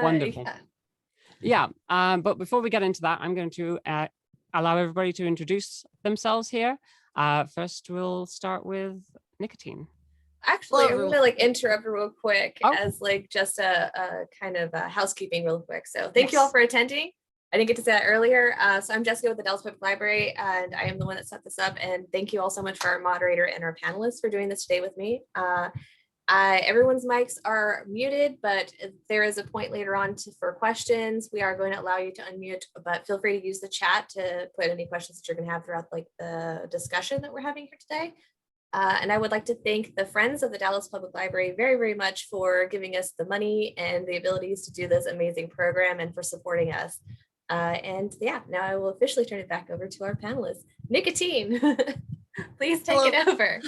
Wonderful. Yeah. But before we get into that, I'm going to allow everybody to introduce themselves here. First, we'll start with Nicotine. Actually, I'm gonna interrupt real quick as just a kind of housekeeping real quick. So thank you all for attending. I didn't get to say that earlier. So I'm Jessica with the Dallas Public Library, and I am the one that set this up. And thank you all so much for our moderator and our panelists for doing this today with me. Everyone's mics are muted, but if there is a point later on for questions, we are going to allow you to unmute, but feel free to use the chat to put any questions that you're going to have throughout the discussion that we're having here today. And I would like to thank the Friends of the Dallas Public Library very, very much for giving us the money and the abilities to do this amazing program and for supporting us. And yeah, now I will officially turn it back over to our panelists. Nicotine, please take it over.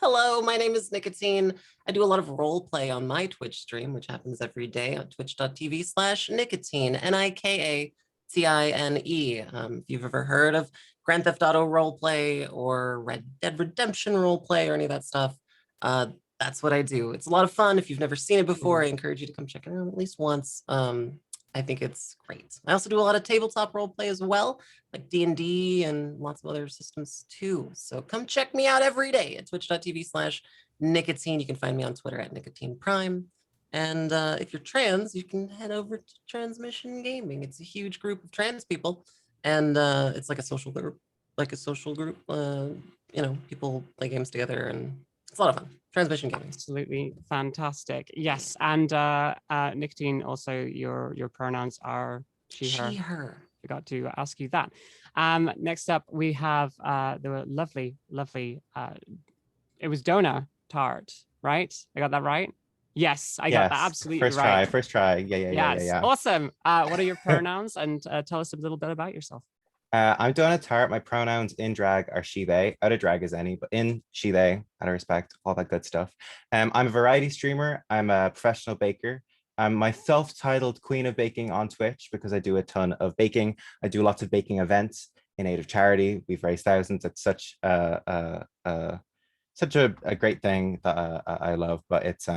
Hello, my name is Nicotine. I do a lot of role play on my Twitch stream, which happens every day on twitch.tv/Nicotine, Nikatine. If you've ever heard of Grand Theft Auto roleplay or Red Dead Redemption roleplay or any of that stuff, that's what I do. It's a lot of fun. If you've never seen it before, I encourage you to come check it out at least once. I think it's great. I also do a lot of tabletop roleplay as well, like D&D and lots of other systems too. So come check me out every day at twitch.tv/Nicotine. You can find me on Twitter at Nicotine Prime. And if you're trans, you can head over to Transmission Gaming. It's a huge group of trans people, and it's like a social group. People play games together, and it's a lot of fun. Transmission Gaming. Absolutely fantastic. Yes, and Nicotine. Also, your pronouns are she, her. Forgot to ask you that. Next up, we have the lovely. It was Dona Tart, right? I got that right. Yes, I got that absolutely right. First try. Yeah. Awesome. What are your pronouns? And tell us a little bit about yourself. I'm Dona Tart. My pronouns in drag are she, they. Out of drag as any, but in she, they, out of respect, all that good stuff. I'm a variety streamer. I'm a professional baker. I'm my self-titled Queen of Baking on Twitch because I do a ton of baking. I do lots of baking events in aid of charity. We've raised thousands. It's such a great thing that I love, but it's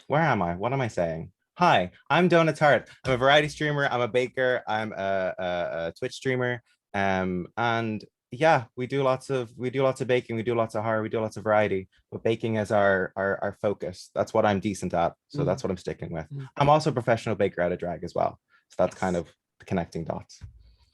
where am I? What am I saying? Hi, I'm Dona Tart. I'm a variety streamer. I'm a baker. I'm a Twitch streamer. And yeah, we do lots of baking. We do lots of horror. We do lots of variety. But baking is our focus. That's what I'm decent at. So that's what I'm sticking with. I'm also a professional baker out of drag as well. So that's kind of the connecting dots.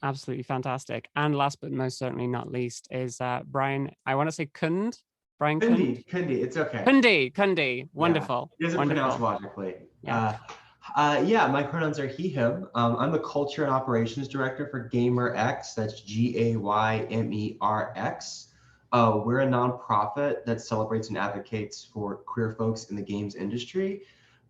Absolutely fantastic. And last but most certainly not least is Brian. I want to say Kund. Brian Kundi, it's okay. Kundi, wonderful. Yeah, it doesn't pronounce logically. Yeah. My pronouns are he, him. I'm the Culture and Operations Director for GaymerX. That's GAYMERX. We're a nonprofit that celebrates and advocates for queer folks in the games industry.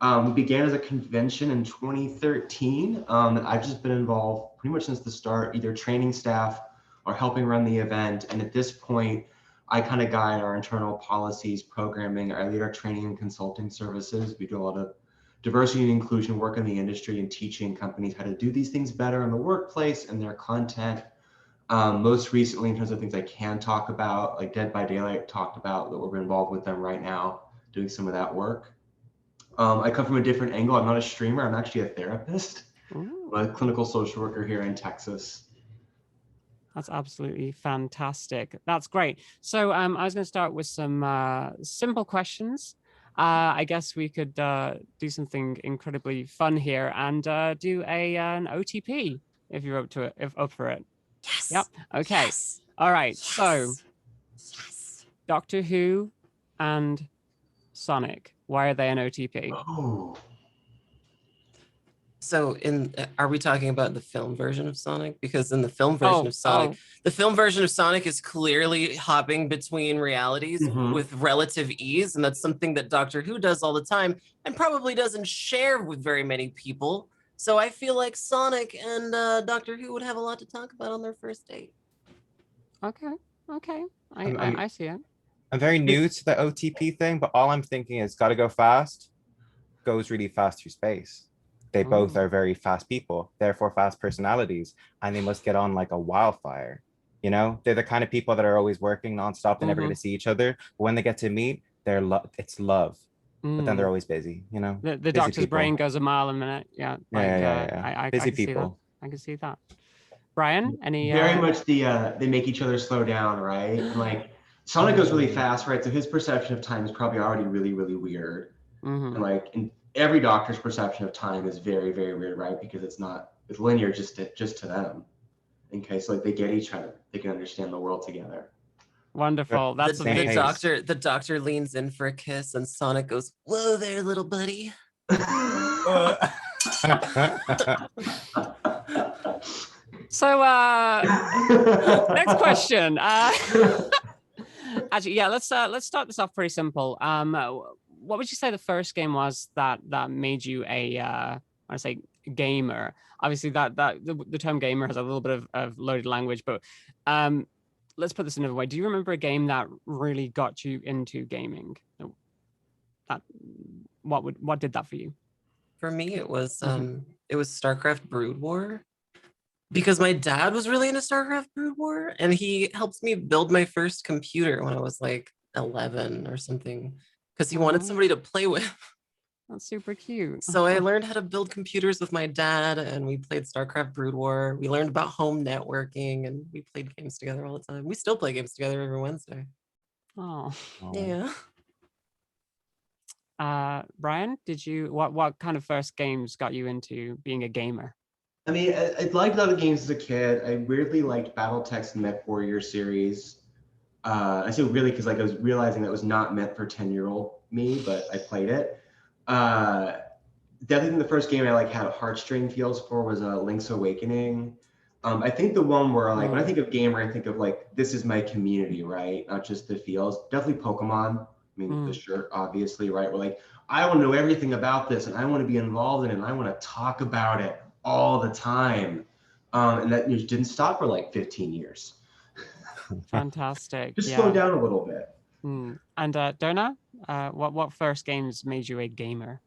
We began as a convention in 2013. I've just been involved pretty much since the start, either training staff or helping run the event. And at this point, I kind of guide our internal policies, programming. I lead our training and consulting services. We do a lot of diversity and inclusion work in the industry and teaching companies how to do these things better in the workplace and their content. Most recently, in terms of things I can talk about, like Dead by Daylight talked about, that we're involved with them right now, doing some of that work. I come from a different angle. I'm not a streamer. I'm actually a therapist. I'm a clinical social worker here in Texas. That's absolutely fantastic. That's great. So I was going to start with some simple questions. I guess we could do something incredibly fun here and do an OTP if you're up for it. Yes. Yep. Okay. Yes. All right. Yes. So Doctor Who and Sonic, why are they an OTP? Oh. So are we talking about the film version of Sonic? Because in the film version of Sonic, the film version of Sonic is clearly hopping between realities with relative ease. And that's something that Doctor Who does all the time and probably doesn't share with very many people. So I feel like Sonic and Doctor Who would have a lot to talk about on their first date. Okay. I see it. I'm very new to the OTP thing, but all I'm thinking is gotta go fast, goes really fast through space. They both are very fast people, therefore fast personalities, and they must get on like a wildfire. You know, they're the kind of people that are always working nonstop. They're never going to see each other. But when they get to meet, it's love. but then they're always busy, you know. The Busy doctor's people. brain goes a mile a minute. Yeah, like I Busy can see that. people. I can see that. Brian, any Very much they make each other slow down, right? And like Sonic goes really fast, right? So his perception of time is probably already really, really weird. And like in every doctor's perception of time is very, very weird, right? Because it's linear just to them. Okay, so like they get each other, they can understand the world together. Wonderful. That's the doctor leans in for a kiss, and Sonic goes, "Whoa there, little buddy." So next question. Actually, yeah, let's start this off pretty simple. What would you say the first game was that made you I say gamer? Obviously, that the term gamer has a little bit of loaded language, but let's put this another way. Do you remember a game that really got you into gaming? What did that for you? For me, it was StarCraft Brood War, because my dad was really into StarCraft Brood War, and he helped me build my first computer when I was like 11 or something, because he wanted somebody to play with. That's super cute. So I learned how to build computers with my dad, and we played StarCraft Brood War. We learned about home networking, and we played games together all the time. We still play games together every Wednesday. Oh. Yeah. Brian, did you what kind of first games got you into being a gamer? I mean, I liked other games as a kid. I weirdly liked BattleTech's Mech Warrior series. I say really because like I was realizing that was not meant for 10-year-old me, but I played it. Definitely the first game I like had heartstring feels for was Link's Awakening. I think the one where like when I think of gamer, I think of like this is my community, right? Not just the feels. Definitely Pokemon. I mean, the shirt, obviously, right? We're like, I want to know everything about this, and I want to be involved in it, and I want to talk about it all the time. And that didn't stop for like 15 years. Fantastic. Just slow down a little bit. And Dona, what first games made you a gamer?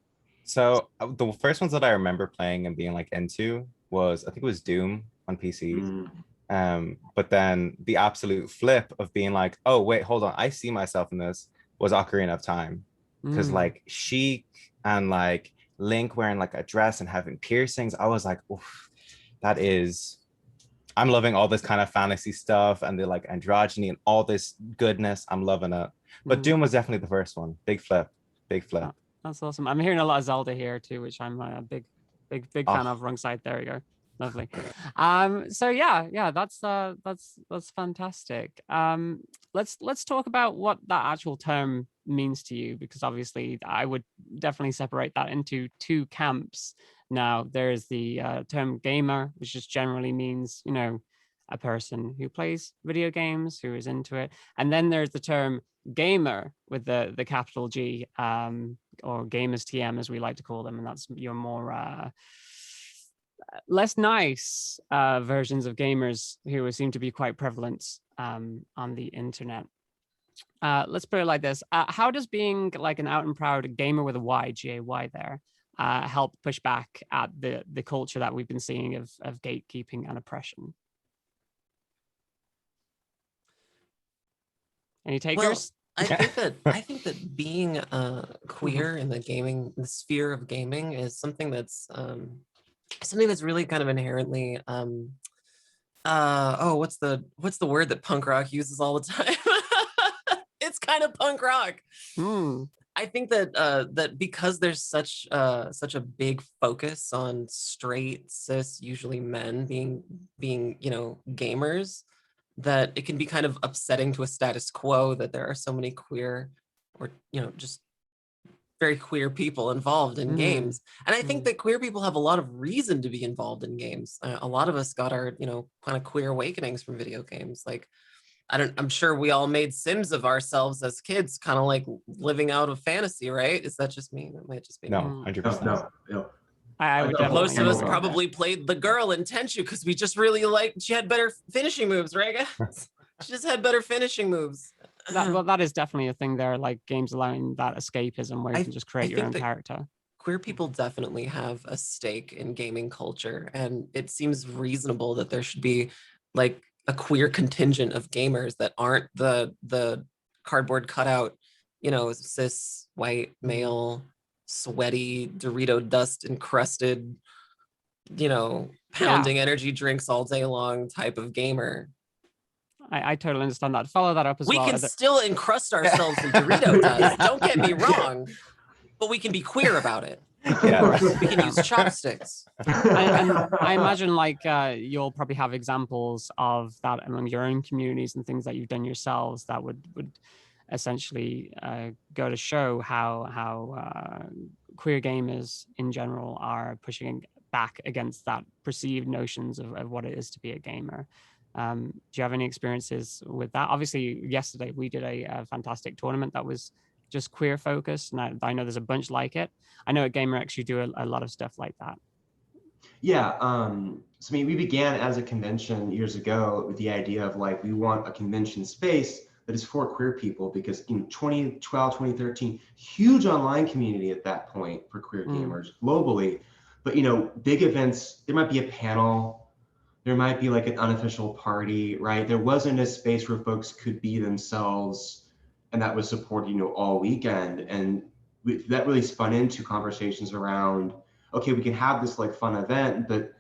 So the first ones that I remember playing and being like into was, I think it was Doom on PC. But then the absolute flip of being like, oh wait, hold on, I see myself in this, was Ocarina of Time. Because like Sheik and like Link wearing like a dress and having piercings, I was like, oof, I'm loving all this kind of fantasy stuff and the like androgyny and all this goodness. I'm loving it. But Doom was definitely the first one. Big flip. Oh, that's awesome. I'm hearing a lot of Zelda here too, which I'm a big fan of. Wrong side. There we go. Lovely. So yeah, that's fantastic. Let's talk about what that actual term means to you, because obviously I would definitely separate that into two camps. Now there's the term gamer, which just generally means, you know, a person who plays video games, who is into it. And then there's the term gamer with the capital G, or gamers TM as we like to call them. And that's your more less nice versions of gamers who seem to be quite prevalent on the internet. Let's put it like this. How does being like an out and proud gamer with a Y, G-A-Y there, help push back at the culture that we've been seeing of gatekeeping and oppression? Any takers? Well, I think that being queer in the sphere of gaming is something that's really kind of inherently what's the word that punk rock uses all the time? It's kind of punk rock. I think that because there's such a big focus on straight cis, usually men being you know, gamers, that it can be kind of upsetting to a status quo that there are so many queer, or you know, just very queer people involved in games. And I think that queer people have a lot of reason to be involved in games. A lot of us got our, you know, kind of queer awakenings from video games. Like, I'm sure we all made Sims of ourselves as kids, kind of like living out a fantasy, right? Is that just me? That might just be no, 100%. No. I would most of us probably played the girl in Tenchu because we just really liked, she had better finishing moves, right, guys? She just had better finishing moves. That is definitely a thing there, like games allowing that escapism where you can just create your own character. Queer people definitely have a stake in gaming culture, and it seems reasonable that there should be like a queer contingent of gamers that aren't the cardboard cutout cis white male, sweaty Dorito dust encrusted, pounding energy drinks all day long type of gamer. I totally understand that. Follow that up as well. We can still encrust ourselves in Dorito dust. Don't get me wrong, but we can be queer about it. Yeah. We can use chopsticks. I imagine like you'll probably have examples of that among your own communities and things that you've done yourselves that would essentially go to show how queer gamers in general are pushing back against that perceived notions of what it is to be a gamer. Do you have any experiences with that? Obviously, yesterday we did a fantastic tournament that was just queer focused, and I know there's a bunch like it. I know at GamerX you do a lot of stuff like that. Yeah, so I mean, we began as a convention years ago with the idea of like, we want a convention space that is for queer people, because in 2012, 2013, huge online community at that point for queer gamers globally. But big events, there might be a panel, there might be like an unofficial party, right? There wasn't a space where folks could be themselves, and that was supported, all weekend. And that really spun into conversations around, okay, we can have this like fun event, but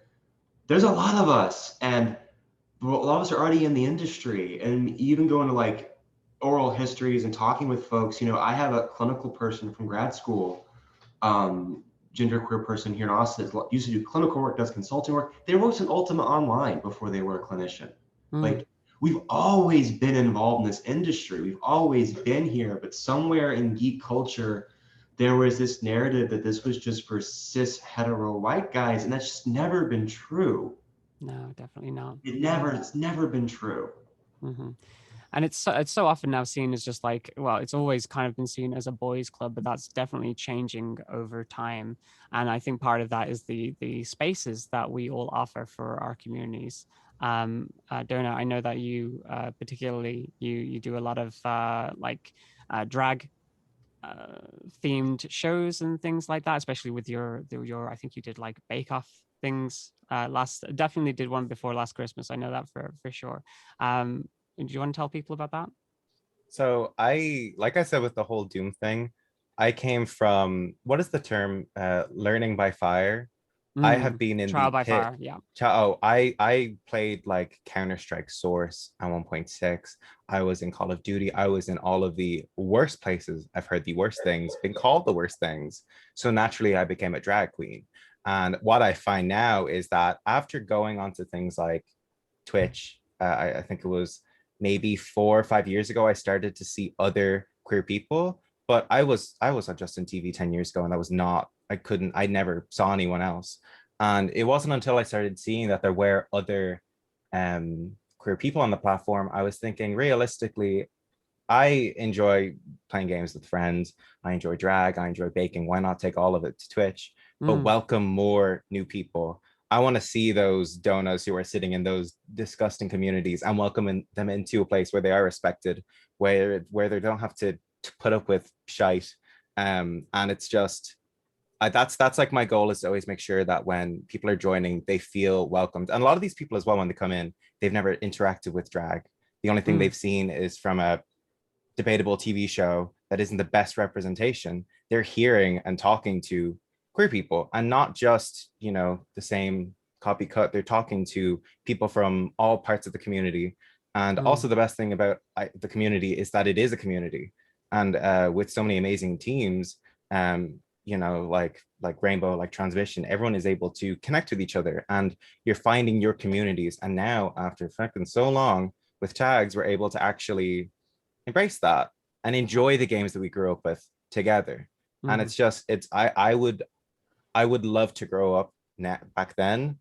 there's a lot of us, and a lot of us are already in the industry, and even going to like oral histories and talking with folks. I have a clinical person from grad school, genderqueer person here in Austin, that used to do clinical work, does consulting work. They worked in Ultima Online before they were a clinician. Like, we've always been involved in this industry. We've always been here, but somewhere in geek culture, there was this narrative that this was just for cis hetero white guys, and that's just never been true. No, definitely not. It's never been true. And it's so often now seen as just like, well, it's always kind of been seen as a boys' club, but that's definitely changing over time. And I think part of that is the spaces that we all offer for our communities. Dona, I know that you particularly you do a lot of drag themed shows and things like that, especially with your I think you did like Bake Off things definitely did one before last Christmas. I know that for sure. Do you want to tell people about that? So like I said, with the whole Doom thing, I came from, what is the term? Learning by fire. I have been in trial the by pit. fire. Yeah. I played like Counter-Strike Source at 1.6. I was in Call of Duty. I was in all of the worst places. I've heard the worst things, been called the worst things. So naturally, I became a drag queen. And what I find now is that after going onto things like Twitch, I think it was maybe 4 or 5 years ago, I started to see other queer people. But I was on Justin TV 10 years ago, and that was not, I never saw anyone else. And it wasn't until I started seeing that there were other queer people on the platform, I was thinking, realistically, I enjoy playing games with friends. I enjoy drag. I enjoy baking. Why not take all of it to Twitch? But welcome more new people. I want to see those donuts who are sitting in those disgusting communities and welcome them into a place where they are respected, where they don't have to put up with shite. And it's just, that's like my goal, is to always make sure that when people are joining, they feel welcomed. And a lot of these people as well, when they come in, they've never interacted with drag. The only thing they've seen is from a debatable TV show that isn't the best representation. They're hearing and talking to queer people, and not just, the same copy cut. They're talking to people from all parts of the community. And also the best thing about the community is that it is a community. And with so many amazing teams, like Rainbow, like Transmission, everyone is able to connect with each other, and you're finding your communities. And now, after fucking so long with tags, we're able to actually embrace that and enjoy the games that we grew up with together. And it's just, I would love to grow up back then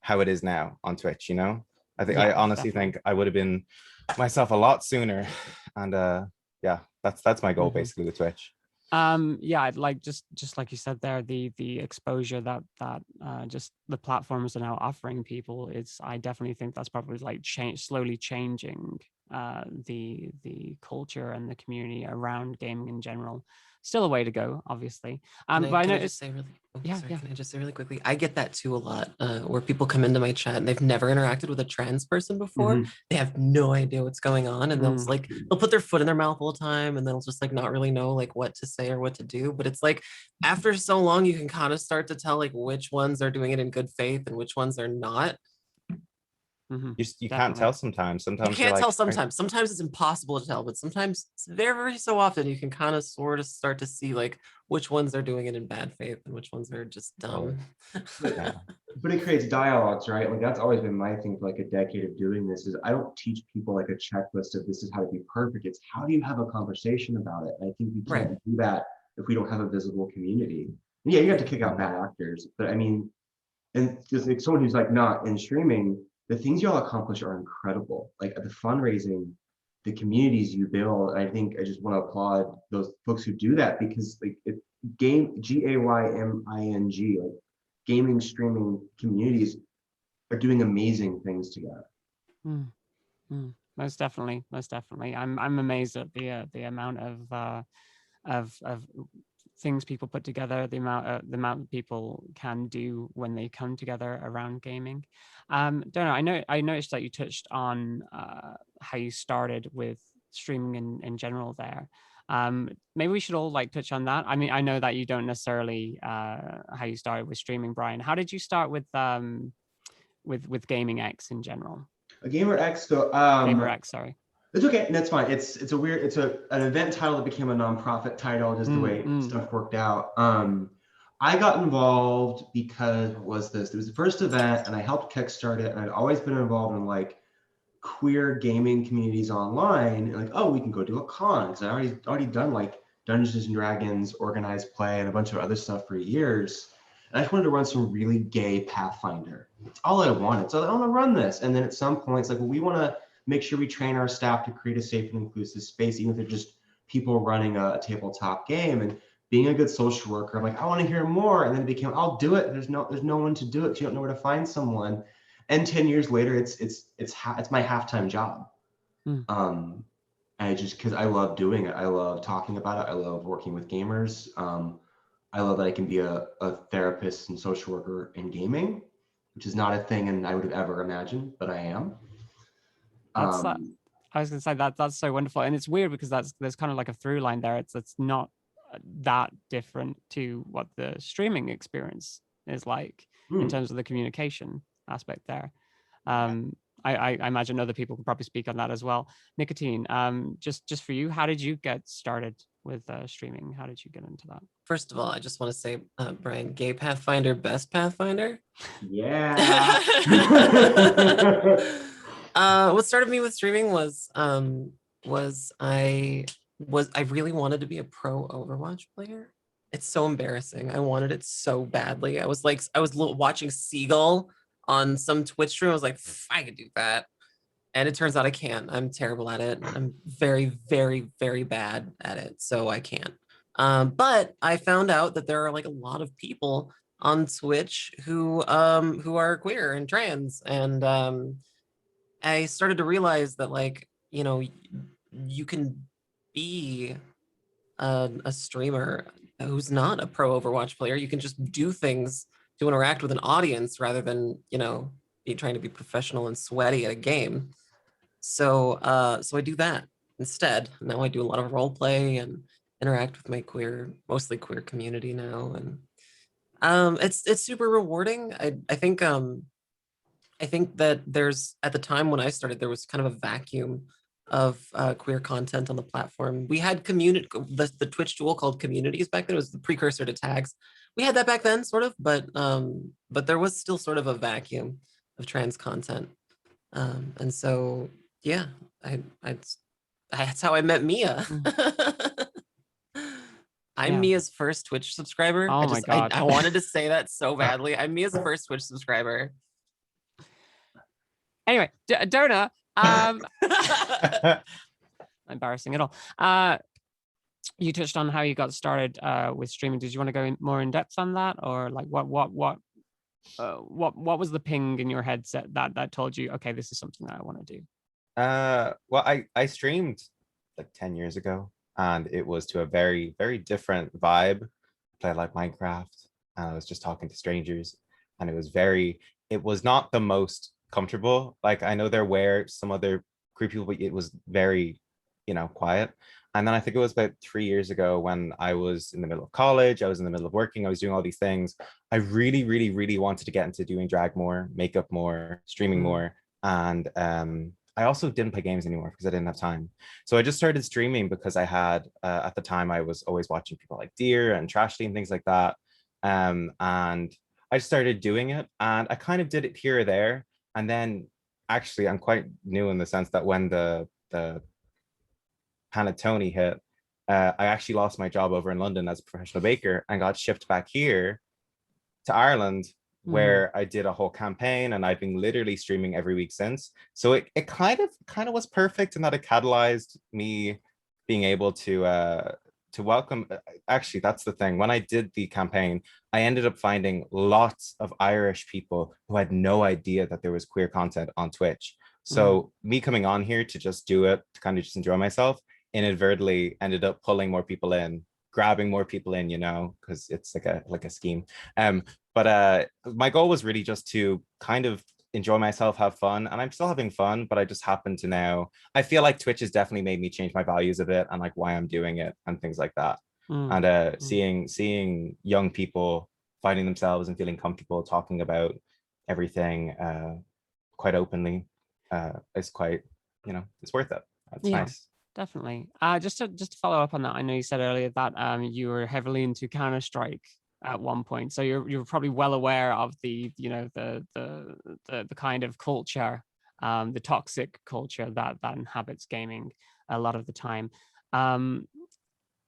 how it is now on Twitch. I think, I honestly think I would have been myself a lot sooner. And that's my goal basically with Twitch. I'd like just like you said there, the exposure that just the platforms are now offering people, I definitely think that's probably like slowly changing the culture and the community around gaming in general. Still a way to go, obviously. Can But I can I noticed, just say really, yeah, sorry, yeah. can I just say really quickly? I get that too a lot, where people come into my chat and they've never interacted with a trans person before. Mhm. They have no idea what's going on, and Mm. they'll put their foot in their mouth all the time, and they'll just like not really know like what to say or what to do. But it's like after so long, you can kind of start to tell like which ones are doing it in good faith and which ones are not. Mhm. You can't tell sometimes. You Sometimes you're can't like, tell sometimes. Sometimes it's impossible to tell, but sometimes it's very, very so often you can kind of sort of start to see like which ones are doing it in bad faith and which ones are just dumb. yeah. But it creates dialogues, right? Like that's always been my thing for like a decade of doing this is I don't teach people like a checklist of this is how to be perfect. It's how do you have a conversation about it? And I think we Right. can't do that if we don't have a visible community. And yeah, you have to kick out bad actors, but I mean, and just like someone who's like not in streaming, the things y'all accomplish are incredible. Like the fundraising, the communities you build. I think I just want to applaud those folks who do that because like it GAYMING, like gaming streaming communities are doing amazing things together. Mm. Mm. Most definitely, most definitely. I'm amazed at the amount of things people put together, the amount people can do when they come together around gaming. Don't know. I noticed that you touched on how you started with streaming in general there. Maybe we should all like touch on that. I mean, I know that you don't necessarily how you started with streaming, Brian. How did you start with Gaming X in general? A Gamer X, so Gamer X, sorry. it's okay, that's fine. It's a weird, it's an event title that became a nonprofit title, just the way stuff worked out. I got involved because it was the first event and I helped kickstart it, and I'd always been involved in like queer gaming communities online, and like, oh, we can go do a con, because I already done like Dungeons and Dragons, organized play, and a bunch of other stuff for years. And I just wanted to run some really gay Pathfinder. It's all I wanted. So I want to run this. And then at some point, it's like, well, we want to make sure we train our staff to create a safe and inclusive space, even if they're just people running a tabletop game. And being a good social worker, I'm like, I want to hear more. And then it became, I'll do it. There's no one to do it. You don't know where to find someone. And 10 years later, it's my halftime job. I just, because I love doing it. I love talking about it. I love working with gamers. I love that I can be a therapist and social worker in gaming, which is not a thing and I would have ever imagined, but I am. That's that. I was gonna say that's so wonderful, and it's weird because there's kind of like a through line there. It's not that different to what the streaming experience is like in terms of the communication aspect there. I imagine other people can probably speak on that as well. Nicotine, just for you, how did you get started with streaming? How did you get into that? First of all, I just want to say, Brian, gay Pathfinder, best Pathfinder. Yeah. What started me with streaming was I really wanted to be a pro Overwatch player. It's so embarrassing. I wanted it so badly. I was watching Seagull on some Twitch stream. I was like, I could do that. And it turns out I can't. I'm terrible at it. I'm very, very, very bad at it. So I can't. But I found out that there are like a lot of people on Twitch who are queer and trans. And I started to realize that, like, you know, you can be a streamer who's not a pro Overwatch player. You can just do things to interact with an audience rather than, you know, be trying to be professional and sweaty at a game. So I do that instead. Now I do a lot of role play and interact with my mostly queer community now, and it's super rewarding. I think that there's, at the time when I started, there was kind of a vacuum of queer content on the platform. We had the Twitch tool called Communities back then. It was the precursor to tags. We had that back then, sort of, but there was still sort of a vacuum of trans content, and so yeah, that's how I met Mia. I'm Mia's first Twitch subscriber. Oh my God. I wanted to say that so badly. I'm Mia's first Twitch subscriber. Anyway, Dona, embarrassing at all. You touched on how you got started with streaming. Did you want to go more in depth on that, or like what was the ping in your headset that told you, okay, this is something that I want to do? Well, I streamed like 10 years ago, and it was to a very, very different vibe. Played like Minecraft, and I was just talking to strangers, and it was not the most comfortable. Like I know there were some other group people, but it was very, quiet. And then I think it was about 3 years ago when I was in the middle of college, I was in the middle of working, I was doing all these things. I really, really, really wanted to get into doing drag more, makeup more, streaming more. And I also didn't play games anymore because I didn't have time. So I just started streaming because I had, at the time, I was always watching people like Deer and Trashly and things like that. And I just started doing it, and I kind of did it here or there. And then actually, I'm quite new in the sense that when the Panettone hit, I actually lost my job over in London as a professional baker and got shipped back here to Ireland, where I did a whole campaign, and I've been literally streaming every week since. So it kind of was perfect in that it catalyzed me being able to welcome. Actually, that's the thing. When I did the campaign, I ended up finding lots of Irish people who had no idea that there was queer content on Twitch. So me coming on here to just do it, to kind of just enjoy myself, inadvertently ended up pulling more people in, grabbing more people in, because it's like a scheme. But my goal was really just to kind of enjoy myself, have fun, and I'm still having fun, but I just happen to now, I feel like Twitch has definitely made me change my values a bit and like why I'm doing it and things like that. And seeing young people finding themselves and feeling comfortable talking about everything quite openly is quite, it's worth it. It's nice. Definitely. Just to follow up on that, I know you said earlier that you were heavily into Counter-Strike at one point, so you're probably well aware of the the kind of culture, the toxic culture that inhabits gaming a lot of the time.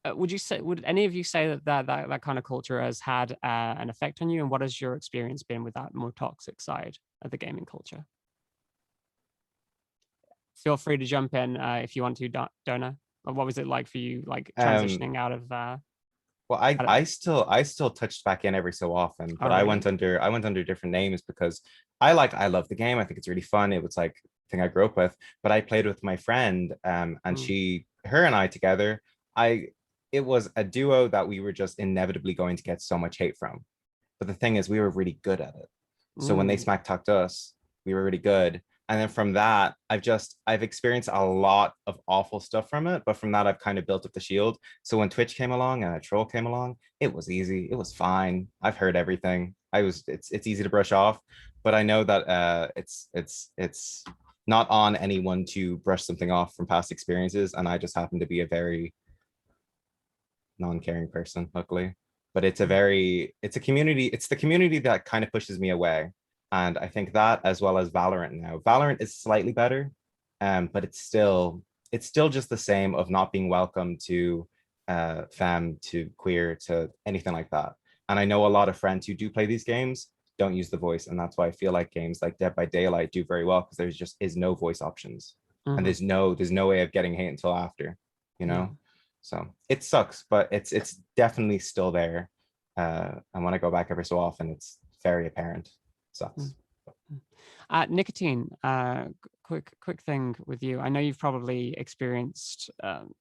Would any of you say that kind of culture has had an effect on you, and what has your experience been with that more toxic side of the gaming culture? Feel free to jump in if you want to, Dona. What was it like for you, like transitioning out of? Well, I still touched back in every so often, but I went under different names because I love the game. I think it's really fun. It was like a thing I grew up with. But I played with my friend, and her and I together. It was a duo that we were just inevitably going to get so much hate from. But the thing is, we were really good at it. So when they smack talked us, we were really good. And then from that, I've experienced a lot of awful stuff from it. But from that, I've kind of built up the shield. So when Twitch came along and a troll came along, it was easy. It was fine. I've heard everything. It's easy to brush off. But I know that it's not on anyone to brush something off from past experiences. And I just happen to be a very non-caring person, luckily. But it's a community. It's the community that kind of pushes me away. And I think that, as well as Valorant now. Valorant is slightly better, but it's still just the same of not being welcome to femme, to queer, to anything like that. And I know a lot of friends who do play these games don't use the voice, and that's why I feel like games like Dead by Daylight do very well, because there just is no voice options, and there's no way of getting hate until after, So it sucks, but it's definitely still there. And when I go back every so often, it's very apparent. Sucks. Nicotine, quick thing with you. I know you've probably experienced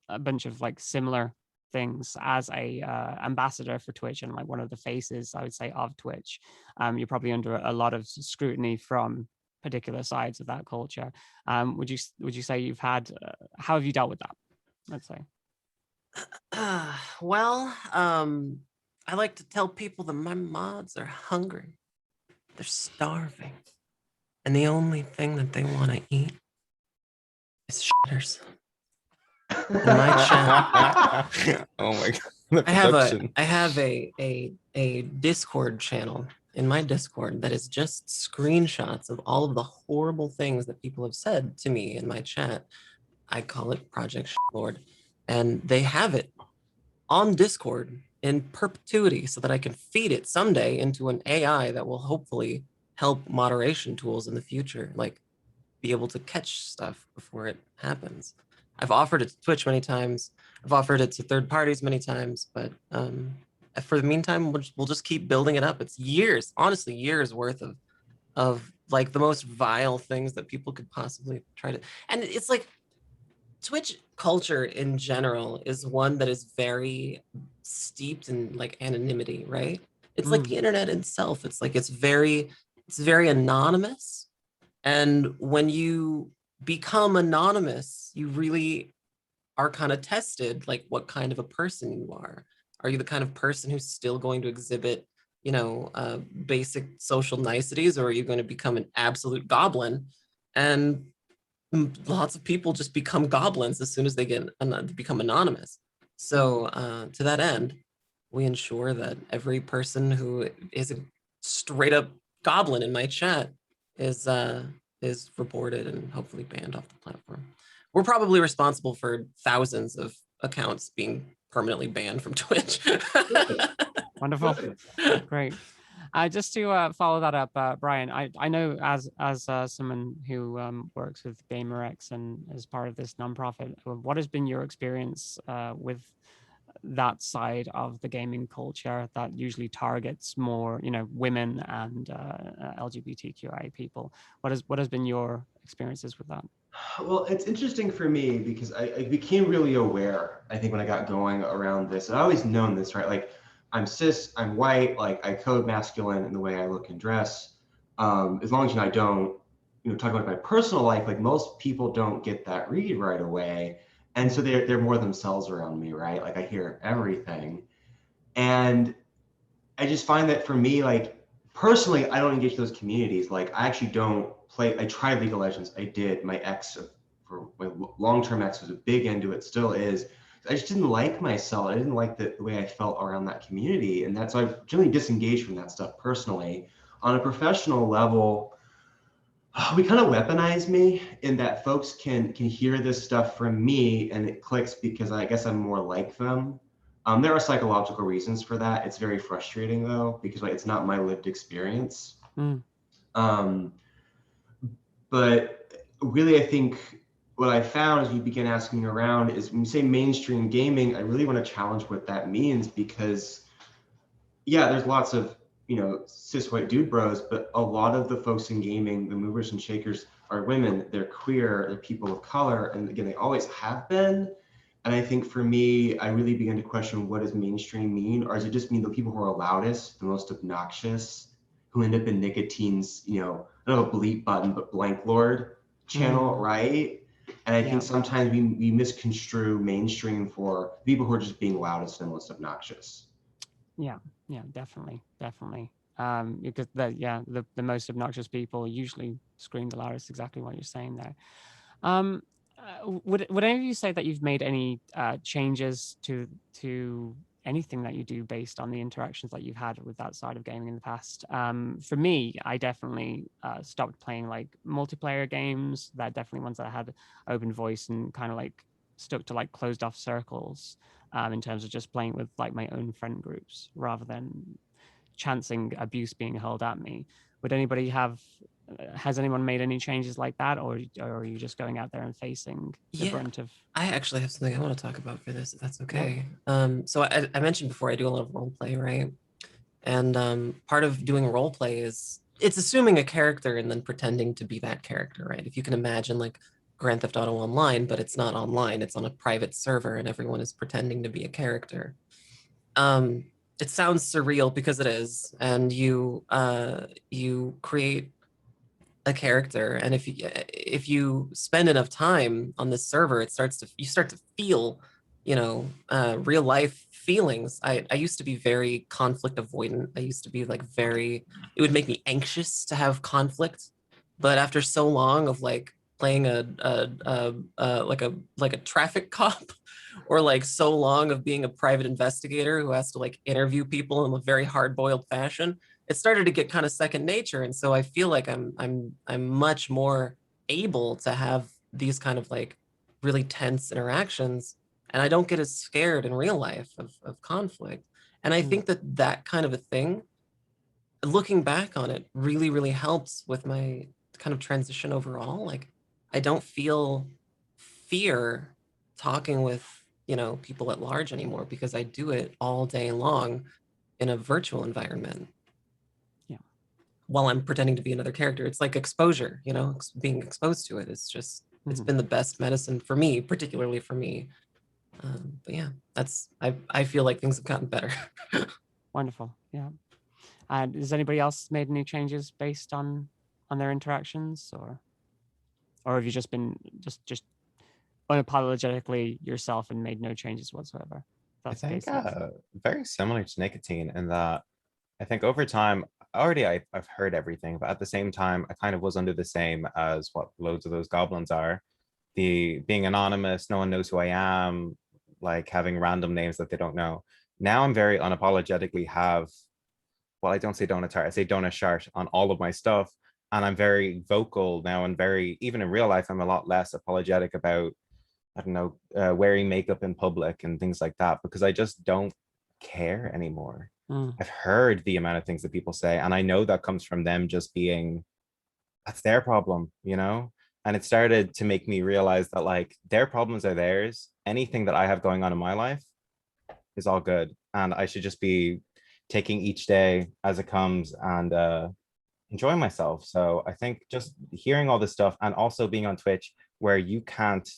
a bunch of like similar things as a ambassador for Twitch and like one of the faces, I would say, of Twitch. You're probably under a lot of scrutiny from particular sides of that culture. Would you say you've had? How have you dealt with that? Let's say. Well, I like to tell people that my mods are hungry. They're starving. And the only thing that they want to eat is shitters. In my chat. Oh my God. I have a Discord channel in my Discord that is just screenshots of all of the horrible things that people have said to me in my chat. I call it Project Lord. And they have it on Discord in perpetuity so that I can feed it someday into an AI that will hopefully help moderation tools in the future, like be able to catch stuff before it happens. I've offered it to Twitch many times. I've offered it to third parties many times, but for the meantime, we'll just keep building it up. It's years, honestly, years worth of like the most vile things that people could possibly try to, and it's like Twitch culture in general is one that is very steeped in like anonymity, right? It's like the internet itself. It's like it's very anonymous. And when you become anonymous, you really are kind of tested, like what kind of a person you are. Are you the kind of person who's still going to exhibit, you know, basic social niceties, or are you going to become an absolute goblin? And lots of people just become goblins as soon as they become anonymous. So to that end, we ensure that every person who is a straight up goblin in my chat is reported and hopefully banned off the platform. We're probably responsible for thousands of accounts being permanently banned from Twitch. Wonderful. Great. Just to follow that up, Brian, I know as someone who works with GamerX and as part of this nonprofit, what has been your experience with that side of the gaming culture that usually targets more, you know, women and LGBTQI people? What has been your experiences with that? Well, it's interesting for me because I became really aware, I think, when I got going around this. I've always known this, right? Like, I'm cis, I'm white, like I code masculine in the way I look and dress. As long as I don't, talk about my personal life, like most people don't get that read right away. And so they're more themselves around me, right? Like I hear everything. And I just find that for me, like personally, I don't engage those communities. Like I actually don't play. I tried League of Legends. I did. My ex, for my long-term ex, was a big into it, still is. I just didn't like myself. I didn't like the way I felt around that community. And that's why I've generally disengaged from that stuff personally. On a professional level, we kind of weaponize me in that folks can hear this stuff from me and it clicks because I guess I'm more like them. There are psychological reasons for that. It's very frustrating though, because like, it's not my lived experience. But really, I think what I found as you begin asking around is when you say mainstream gaming, I really want to challenge what that means because yeah, there's lots of, cis white dude bros, but a lot of the folks in gaming, the movers and shakers, are women, they're queer, they're people of color, and again, they always have been. And I think for me, I really began to question what does mainstream mean? Or does it just mean the people who are loudest, the most obnoxious, who end up in Nicotine's, I don't have a bleep button, but Blank Lord channel, right? And I think sometimes we misconstrue mainstream for people who are just being loudest and most obnoxious. Yeah, definitely. Because the most obnoxious people usually scream the loudest, exactly what you're saying there. Would any of you say that you've made any changes to anything that you do based on the interactions that you've had with that side of gaming in the past? For me, I definitely stopped playing like multiplayer games. That definitely ones that had open voice and kind of like stuck to like closed off circles in terms of just playing with like my own friend groups rather than chancing abuse being hurled at me. Would anybody has anyone made any changes like that, or are you just going out there and facing the brunt of? I actually have something I want to talk about for this, if that's okay. So I mentioned before I do a lot of role play, right? And part of doing role play is it's assuming a character and then pretending to be that character, right? If you can imagine like Grand Theft Auto Online, but it's not online, it's on a private server and everyone is pretending to be a character. It sounds surreal because it is, and you create a character, and if you spend enough time on this server, you start to feel, real life feelings. I used to be very conflict avoidant. I used to be like it would make me anxious to have conflict, but after so long of like playing like a traffic cop, or like so long of being a private investigator who has to like interview people in a very hard-boiled fashion, it started to get kind of second nature. And so I feel like I'm much more able to have these kind of like really tense interactions, and I don't get as scared in real life of conflict. And I think that kind of a thing, looking back on it, really, really helps with my kind of transition overall. Like I don't feel fear talking with, people at large anymore because I do it all day long in a virtual environment. while I'm pretending to be another character. It's like exposure, you know, being exposed to it. It's just, it's been the best medicine for me, particularly for me. But yeah, I feel like things have gotten better. Wonderful. Yeah. Has anybody else made any changes based on their interactions, or have you just been just unapologetically yourself and made no changes whatsoever? That's I think the case. very similar to Nicotine in that I think over time, already I've heard everything, but at the same time, I kind of was under the same as what loads of those goblins are. The being anonymous, no one knows who I am, like having random names that they don't know. Now I'm very unapologetically have, well, I don't say Donatar, I say Donashart on all of my stuff. And I'm very vocal now and very, even in real life, I'm a lot less apologetic about, I don't know, wearing makeup in public and things like that, because I just don't care anymore. I've heard the amount of things that people say, and I know that comes from them just being, that's their problem, you know? And it started to make me realize that like their problems are theirs. Anything that I have going on in my life is all good. And I should just be taking each day as it comes and enjoying myself. So I think just hearing all this stuff and also being on Twitch where you can't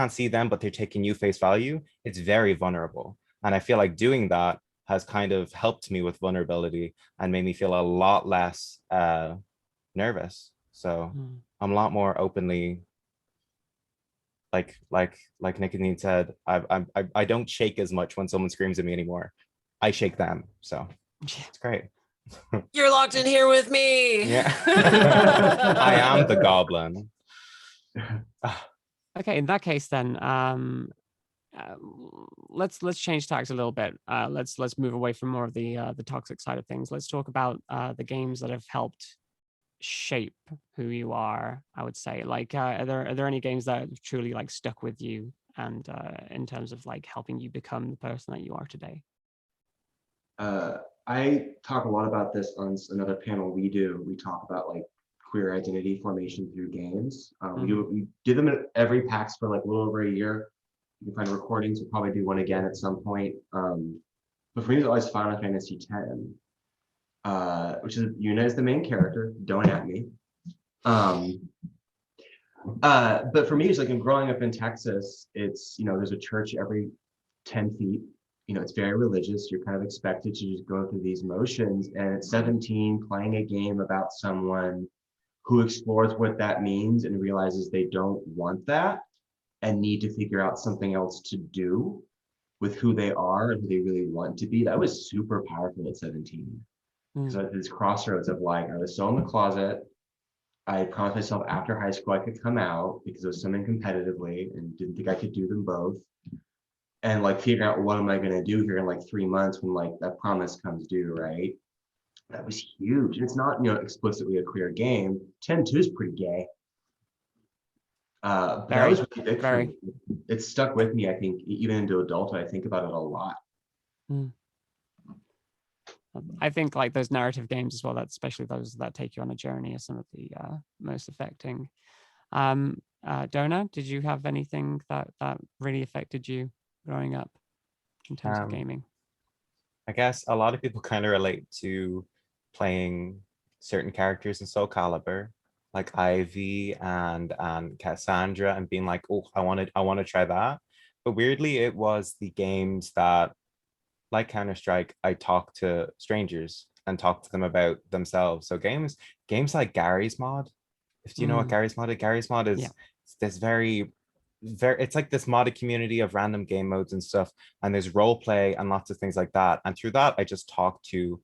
see them, but they're taking you face value, it's very vulnerable. And I feel like doing that has kind of helped me with vulnerability and made me feel a lot less nervous. So I'm a lot more openly, like Nicotine said, I don't shake as much when someone screams at me anymore. I shake them. So it's great. You're locked in here with me. Yeah. I am the goblin. Okay, in that case then, let's change tacks a little bit. Let's move away from more of the toxic side of things. Let's talk about the games that have helped shape who you are. I would say, like, are there any games that have truly like stuck with you, and in terms of like helping you become the person that you are today? I talk a lot about this on another panel we do. We talk about like queer identity formation through games. We did them at every PAX for like a little over a year. You can find recordings. We'll probably do one again at some point. But for me, it's always Final Fantasy X, which is Yuna is the main character. Don't at me. But for me, it's like in growing up in Texas, it's, you know, there's a church every 10 feet. You know, it's very religious. You're kind of expected to just go through these motions. And at 17, playing a game about someone who explores what that means and realizes they don't want that and need to figure out something else to do with who they are and who they really want to be. That was super powerful at 17. So at this crossroads of like, I was so in the closet. I promised myself after high school I could come out because I was swimming competitively and didn't think I could do them both. And like figuring out what am I going to do here in like 3 months when like that promise comes due, right? That was huge. And it's not, you know, explicitly a queer game. 10-2 is pretty gay. But that was really big for me. It stuck with me, I think, even into adulthood. I think about it a lot. I think like those narrative games as well, that especially those that take you on a journey, are some of the most affecting. Dona, did you have anything that really affected you growing up in terms of gaming? I guess a lot of people kind of relate to playing certain characters in Soul Calibur, like Ivy and Cassandra, and being like, oh, I want to try that. But weirdly, it was the games that, like Counter-Strike, I talk to strangers and talk to them about themselves. So games like Garry's Mod, if you know what Garry's Mod is, Garry's Mod is this very, it's like this modded community of random game modes and stuff, and there's role play and lots of things like that. And through that, I just talked to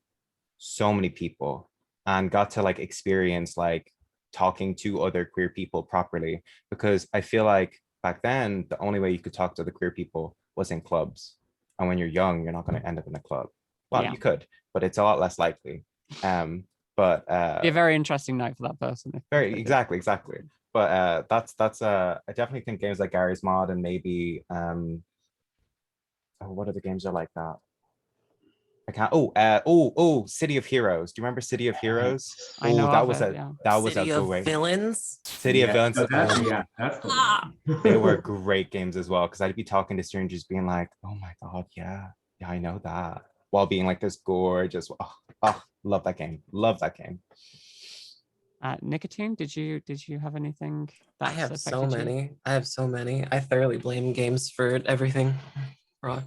so many people and got to like experience like talking to other queer people properly, because I feel like back then the only way you could talk to the queer people was in clubs. And when you're young, you're not going to end up in a club. Well, you could, but it's a lot less likely. But be a very interesting night for that person. Exactly. But that's I definitely think games like Garry's Mod and maybe what other games are like that? I can't. City of Heroes. Do you remember City of Heroes? I know that was City of Villains. City of Villains. That's the one. They were great games as well, because I'd be talking to strangers being like, oh my god, yeah, I know that, while being like this gorgeous, Oh, love that game. Love that game. Nicotine, did you have anything I that's have so affected you? many. I have so many. I thoroughly blame games for everything, for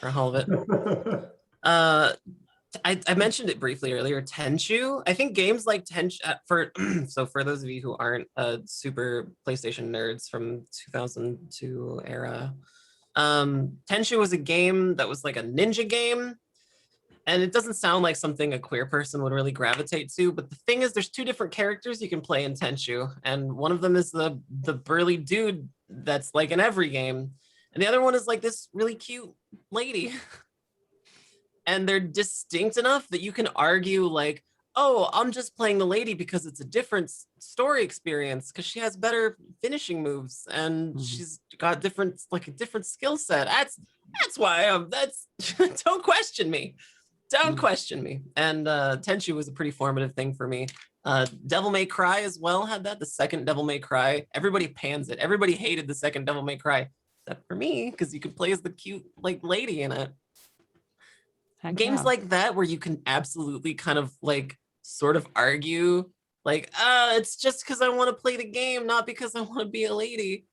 all of it. I mentioned it briefly earlier. Tenchu. I think games like Tenchu for so for those of you who aren't super PlayStation nerds from 2002 era, Tenchu was a game that was like a ninja game. And it doesn't sound like something a queer person would really gravitate to, but the thing is, there's two different characters you can play in Tenchu, and one of them is the burly dude that's like in every game, and the other one is like this really cute lady. And they're distinct enough that you can argue like, oh, I'm just playing the lady because it's a different story experience because she has better finishing moves and she's got different a different skill set. That's why that's don't question me. Don't question me. And Tenchu was a pretty formative thing for me. Devil May Cry as well had that. The second Devil May Cry, everybody pans it. Everybody hated the second Devil May Cry, except for me, because you could play as the cute like lady in it. Heck Games yeah. like that where you can absolutely kind of like sort of argue like, it's just because I want to play the game, not because I want to be a lady,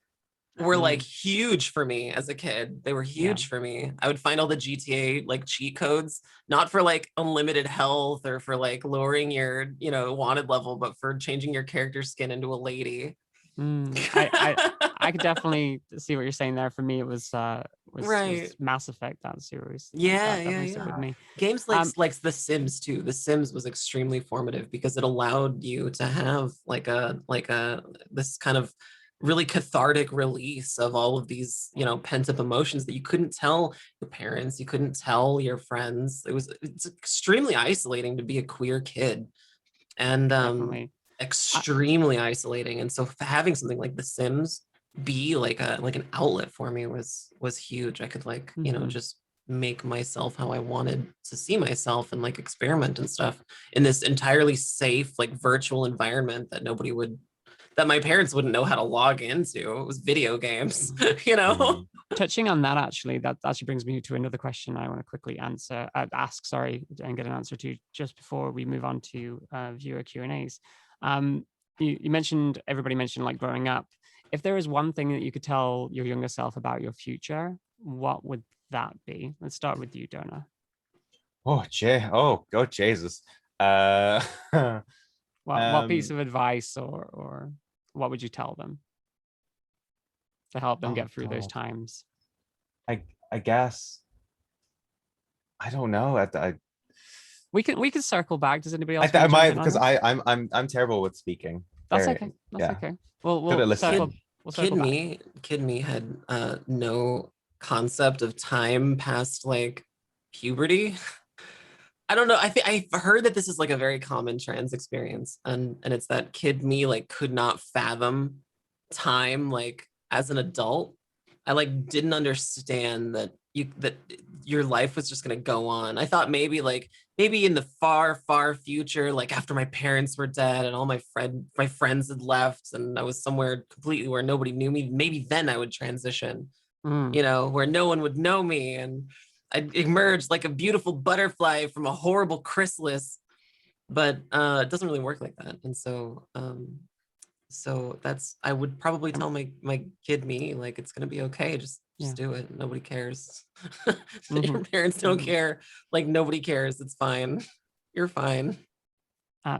were like huge for me as a kid. They were huge for me. I would find all the GTA like cheat codes, not for like unlimited health or for like lowering your, wanted level, but for changing your character skin into a lady. I could definitely see what you're saying there. For me, it was Mass Effect, that series. Yeah. With me. Games like The Sims too. The Sims was extremely formative because it allowed you to have like a this kind of really cathartic release of all of these, pent up emotions that you couldn't tell your parents, you couldn't tell your friends. It's extremely isolating to be a queer kid. And extremely isolating. And so having something like The Sims be like an outlet for me was huge. I could just make myself how I wanted to see myself and like experiment and stuff in this entirely safe like virtual environment that my parents wouldn't know how to log into. It was video games. Touching on that, that actually brings me to another question I want to quickly ask, and get an answer to just before we move on to viewer Q&As. Everybody mentioned like growing up. If there is one thing that you could tell your younger self about your future, what would that be? Let's start with you, Dona. Oh, Jesus. What piece of advice or what would you tell them to help them get through those times? I guess I don't know. We can circle back. Does anybody else? I might, because I'm terrible with speaking. That's okay. Okay. Kid me had no concept of time past like puberty. I don't know. I've heard that this is like a very common trans experience, and it's that kid me like could not fathom time like as an adult. I like didn't understand that your life was just gonna go on. I thought maybe in the far future, like after my parents were dead and all my friends had left and I was somewhere completely where nobody knew me, maybe then I would transition, where no one would know me and I'd emerge like a beautiful butterfly from a horrible chrysalis. But it doesn't really work like that. And so I would probably tell my kid me like, it's gonna be okay, just do it. Nobody cares. Your parents don't care. Like nobody cares. It's fine. You're fine.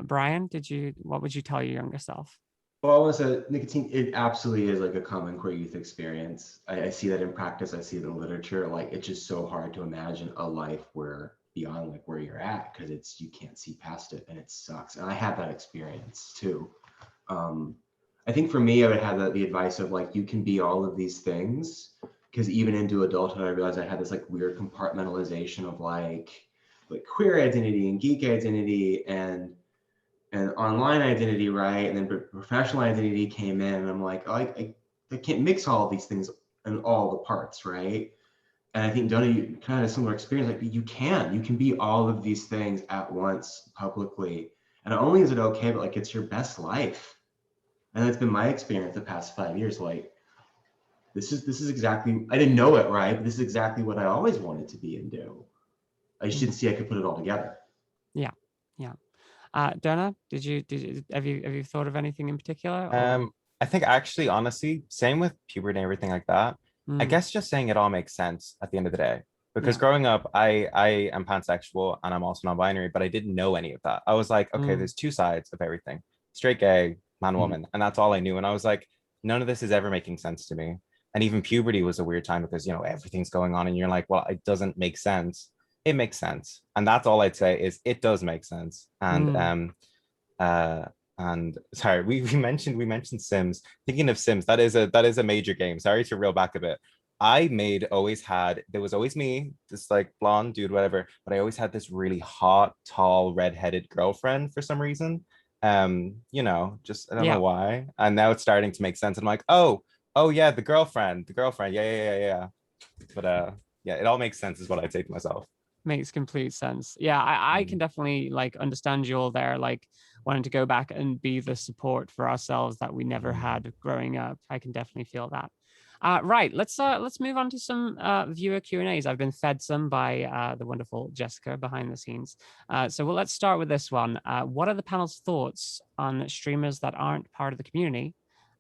Brian, what would you tell your younger self? Well, I want to say nicotine, it absolutely is like a common queer youth experience. I see that in practice. I see it in literature. Like it's just so hard to imagine a life beyond like where you're at, because you can't see past it and it sucks. And I had that experience too. I think for me, I would have the advice of like, you can be all of these things, because even into adulthood, I realized I had this like weird compartmentalization of like queer identity and geek identity and online identity, right? And then professional identity came in, and I'm like, oh, I can't mix all of these things and all the parts, right? And I think Dona, you kind of had a similar experience. Like you can be all of these things at once publicly, and not only is it okay, but like it's your best life. And that's been my experience the past 5 years. Like this is exactly, I didn't know it, right? But this is exactly what I always wanted to be and do. I just didn't see I could put it all together. Yeah. Donna, have you thought of anything in particular? I think actually, honestly, same with puberty and everything like that. I guess just saying it all makes sense at the end of the day. Because growing up, I am pansexual and I'm also non-binary, but I didn't know any of that. I was like, okay, there's two sides of everything: straight, gay, man, woman, and that's all I knew. And I was like, none of this is ever making sense to me. And even puberty was a weird time because everything's going on, and you're like, well, it doesn't make sense. It makes sense, and that's all I'd say is it does make sense. And sorry, we mentioned Sims. Thinking of Sims, that is a major game. Sorry to reel back a bit. There was always me, this like blonde dude, whatever, but I always had this really hot, tall, red-headed girlfriend for some reason. Just I don't know why. And now it's starting to make sense. I'm like, oh yeah, the girlfriend. Yeah. But yeah, it all makes sense is what I'd say to myself. Makes complete sense. Yeah, I can definitely like understand you all there, like wanting to go back and be the support for ourselves that we never had growing up. I can definitely feel that. Right, let's move on to some viewer Q&As. I've been fed some by the wonderful Jessica behind the scenes. So let's start with this one. What are the panel's thoughts on streamers that aren't part of the community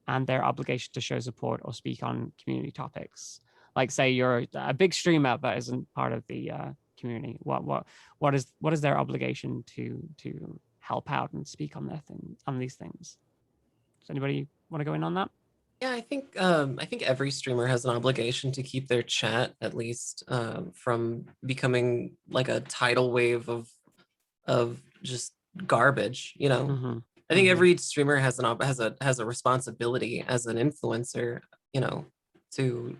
and their obligation to show support or speak on community topics? Like, say you're a big streamer that isn't part of the community. What is their obligation to help out and speak on these things? Does anybody want to go in on that? Yeah, I think every streamer has an obligation to keep their chat at least from becoming like a tidal wave of just garbage. I think every streamer has a responsibility as an influencer, to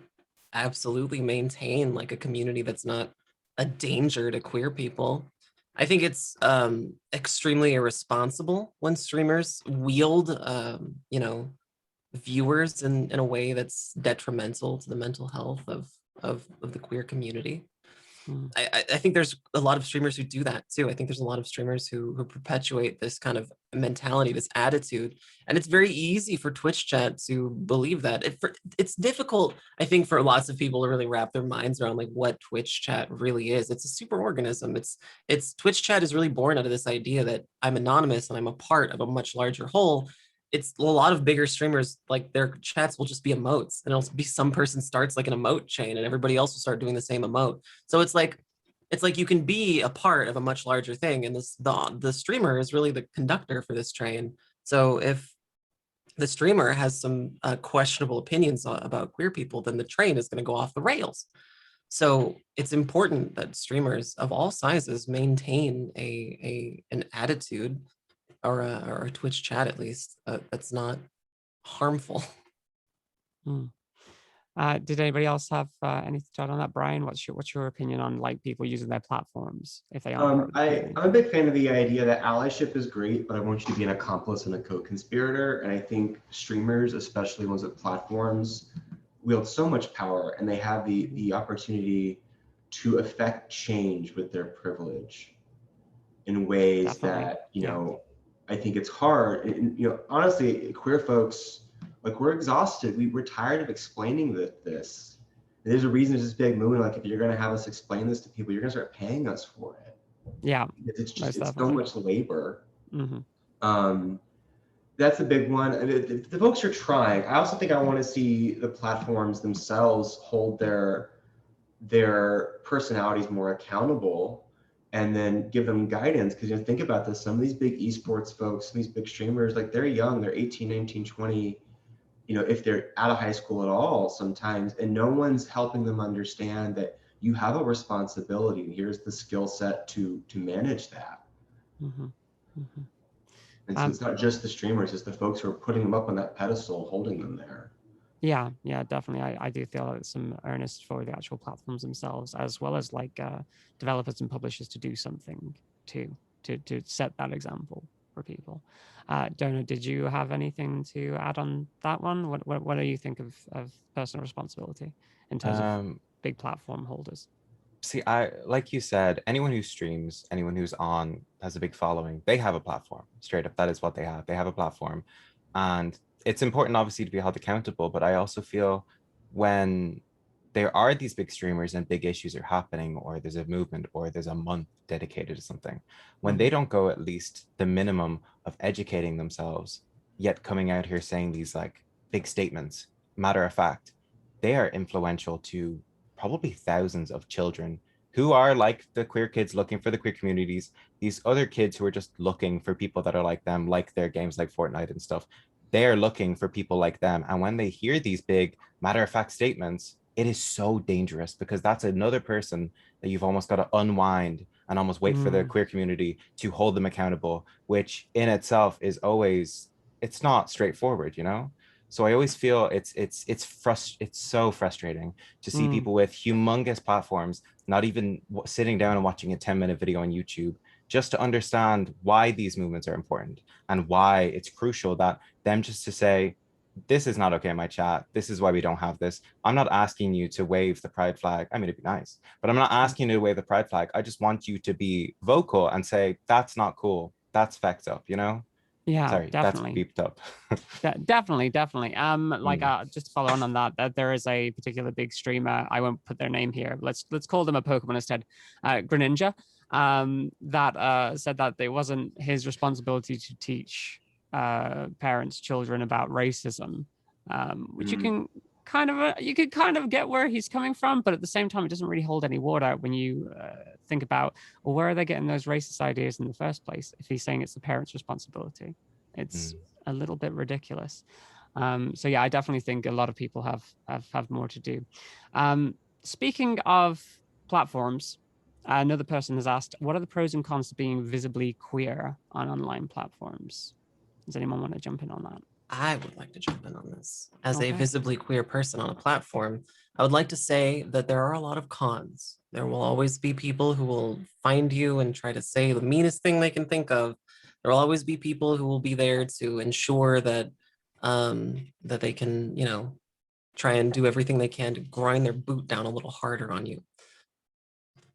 absolutely maintain like a community that's not a danger to queer people. I think it's extremely irresponsible when streamers wield viewers in a way that's detrimental to the mental health of the queer community. I think there's a lot of streamers who do that too. I think there's a lot of streamers who perpetuate this kind of mentality, this attitude, and it's very easy for Twitch chat to believe that. It's difficult, I think, for lots of people to really wrap their minds around like what Twitch chat really is. It's a super organism. It's Twitch chat is really born out of this idea that I'm anonymous and I'm a part of a much larger whole. It's a lot of bigger streamers, like their chats will just be emotes, and it'll be some person starts like an emote chain and everybody else will start doing the same emote. So it's like you can be a part of a much larger thing, and the streamer is really the conductor for this train. So if the streamer has some questionable opinions about queer people, then the train is going to go off the rails. So it's important that streamers of all sizes maintain an attitude or a Twitch chat at least that's not harmful. Did anybody else have any thought on that? Brian, what's your opinion on like people using their platforms if they are? I'm a big fan of the idea that allyship is great, but I want you to be an accomplice and a co-conspirator. And I think streamers, especially ones with platforms, wield so much power, and they have the opportunity to affect change with their privilege in ways that I think it's hard. And, honestly, queer folks, like, we're exhausted. We're tired of explaining this. And there's a reason there's this big movement. Like, if you're going to have us explain this to people, you're going to start paying us for it. Yeah, it's so much labor. Mm-hmm. That's a big one. The folks are trying. I also think I want to see the platforms themselves hold their personalities more accountable, and then give them guidance. Because think about this, some of these big esports folks, some of these big streamers, like, they're young, they're 18, 19, 20, if they're out of high school at all sometimes, and no one's helping them understand that you have a responsibility, and here's the skill set to manage that. Mm-hmm. Mm-hmm. And so it's not just the streamers, it's the folks who are putting them up on that pedestal, holding them there. Yeah, definitely. I do feel like there's some earnest for the actual platforms themselves, as well as like developers and publishers to do something to set that example for people. Donna, did you have anything to add on that one? What do you think of personal responsibility in terms of big platform holders? See, like you said, anyone who streams, anyone who's on, has a big following, they have a platform. Straight up, that is what they have. They have a platform. And it's important, obviously, to be held accountable, but I also feel when there are these big streamers and big issues are happening, or there's a movement, or there's a month dedicated to something, when they don't go at least the minimum of educating themselves, yet coming out here saying these like big statements, matter of fact, they are influential to probably thousands of children who are like the queer kids looking for the queer communities, these other kids who are just looking for people that are like them, like their games like Fortnite and stuff. They are looking for people like them. And when they hear these big matter of fact statements, it is so dangerous, because that's another person that you've almost got to unwind and almost wait for the queer community to hold them accountable, which in itself is always, it's not straightforward, you know? So I always feel it's so frustrating to see people with humongous platforms not even sitting down and watching a 10-minute video on YouTube just to understand why these movements are important and why it's crucial that them just to say, this is not okay in my chat. This is why we don't have this. I'm not asking you to wave the pride flag. I mean, it'd be nice, but I'm not asking you to wave the pride flag. I just want you to be vocal and say, that's not cool. That's fucked up, you know? Yeah, sorry, definitely. That's beeped up. Definitely. Like just to follow on that there is a particular big streamer, I won't put their name here, let's call them a Pokemon instead, Greninja, that said that it wasn't his responsibility to teach parents, children about racism, which you can kind of get where he's coming from, but at the same time it doesn't really hold any water when you think about, well, where are they getting those racist ideas in the first place if he's saying it's the parents' responsibility? It's a little bit ridiculous. So yeah, I definitely think a lot of people have more to do. Speaking of platforms, another person has asked, what are the pros and cons to being visibly queer on online platforms? Does anyone want to jump in on that? I would like to jump in on this. As a visibly queer person on a platform, I would like to say that there are a lot of cons. There will always be people who will find you and try to say the meanest thing they can think of. There will always be people who will be there to ensure that that they can, you know, try and do everything they can to grind their boot down a little harder on you.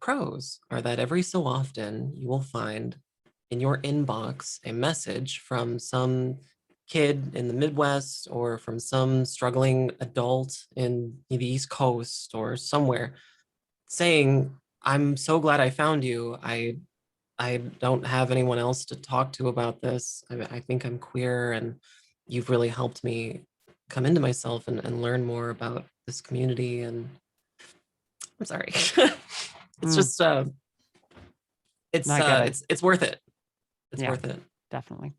Pros are that every so often you will find in your inbox a message from some kid in the Midwest or from some struggling adult in the East Coast or somewhere saying, I'm so glad I found you. I don't have anyone else to talk to about this. I think I'm queer and you've really helped me come into myself and learn more about this community. And I'm sorry. It's just, it's worth it. It's worth it. Definitely.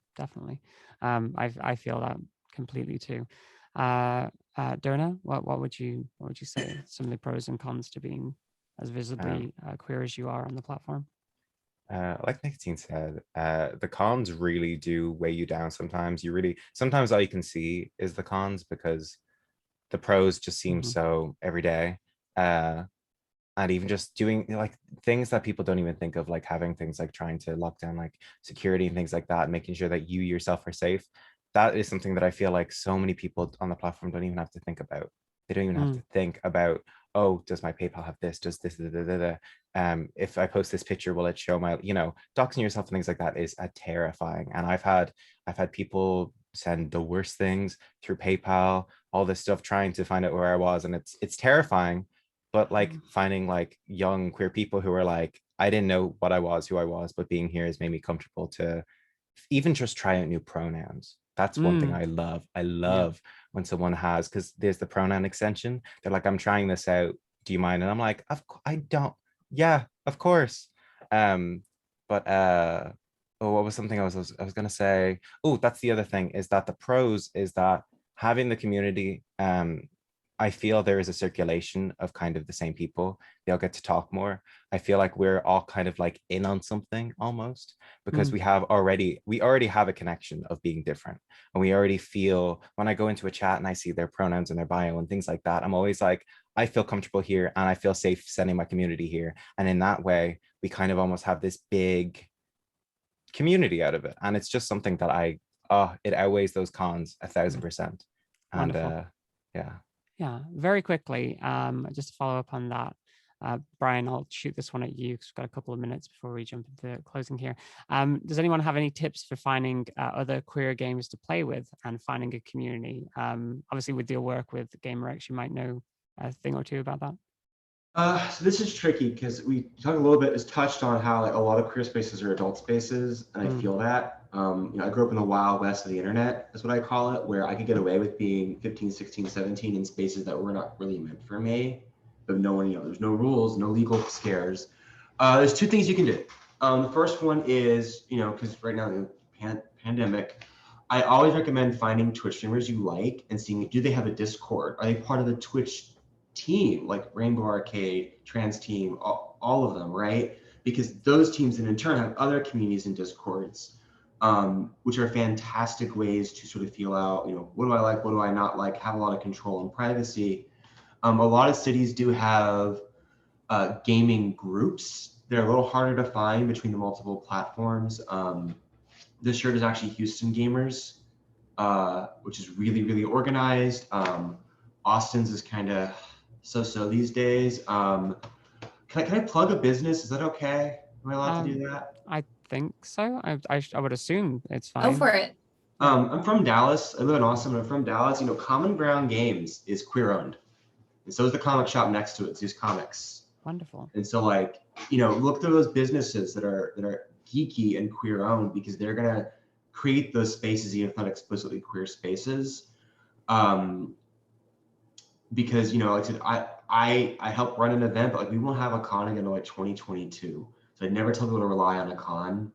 I feel that completely too. Derna, what would you say some of the pros and cons to being as visibly queer as you are on the platform? Like Nicotine said, the cons really do weigh you down sometimes. Sometimes all you can see is the cons because the pros just seem so everyday. And even just doing like things that people don't even think of, like having things like trying to lock down like security and things like that, making sure that you yourself are safe. That is something that I feel like so many people on the platform don't even have to think about. They don't even have to think about, oh, does my PayPal have this? Does this, if I post this picture, will it show my, doxing yourself and things like that is terrifying. And I've had people send the worst things through PayPal, all this stuff, trying to find out where I was. And it's terrifying. But like finding like young queer people who are like, I didn't know what I was, who I was, but being here has made me comfortable to even just try out new pronouns. That's one thing I love. I love when someone has, because there's the pronoun extension. They're like, I'm trying this out. Do you mind? And I'm like, I don't. Yeah, of course. But what was something I was gonna say? Oh, that's the other thing, is that the pros is that having the community, I feel there is a circulation of kind of the same people. They'll get to talk more. I feel like we're all kind of like in on something almost, because we already have a connection of being different. And we already feel, when I go into a chat and I see their pronouns in their bio and things like that, I'm always like, I feel comfortable here and I feel safe sending my community here. And in that way, we kind of almost have this big community out of it. And it's just something that it outweighs those cons 1,000%. And Yeah, very quickly, just to follow up on that, Brian, I'll shoot this one at you because we've got a couple of minutes before we jump into closing here. Does anyone have any tips for finding other queer games to play with and finding a community? Obviously, with your work with GamerX, you might know a thing or two about that? So this is tricky because we talked a little bit, it's touched on how like a lot of queer spaces are adult spaces, and I feel that. I grew up in the wild west of the internet, is what I call it, where I could get away with being 15, 16, 17 in spaces that were not really meant for me, but no one, there's no rules, no legal scares. There's two things you can do. The first one is, because right now the pandemic, I always recommend finding Twitch streamers you like and seeing, do they have a Discord? Are they part of the Twitch team, like Rainbow Arcade, Trans Team, all of them, right? Because those teams then in turn have other communities and Discords, which are fantastic ways to sort of feel out, what do I like, what do I not like, have a lot of control and privacy. A lot of cities do have gaming groups. They're a little harder to find between the multiple platforms. This year there's actually Houston Gamers, which is really, really organized. Austin's is kind of so these days. Can I plug a business? Is that okay? Am I allowed to do that? I think so. I would assume it's fine. Go for it. I'm from Dallas. I live in Austin. I'm from Dallas. Common Ground Games is queer owned, and so is the comic shop next to it, Zeus Comics. Wonderful. And so look through those businesses that are geeky and queer owned, because they're gonna create those spaces, even if not explicitly queer spaces. Because like I said, I help run an event, but we won't have a con again until 2022. So I never tell people to rely on a con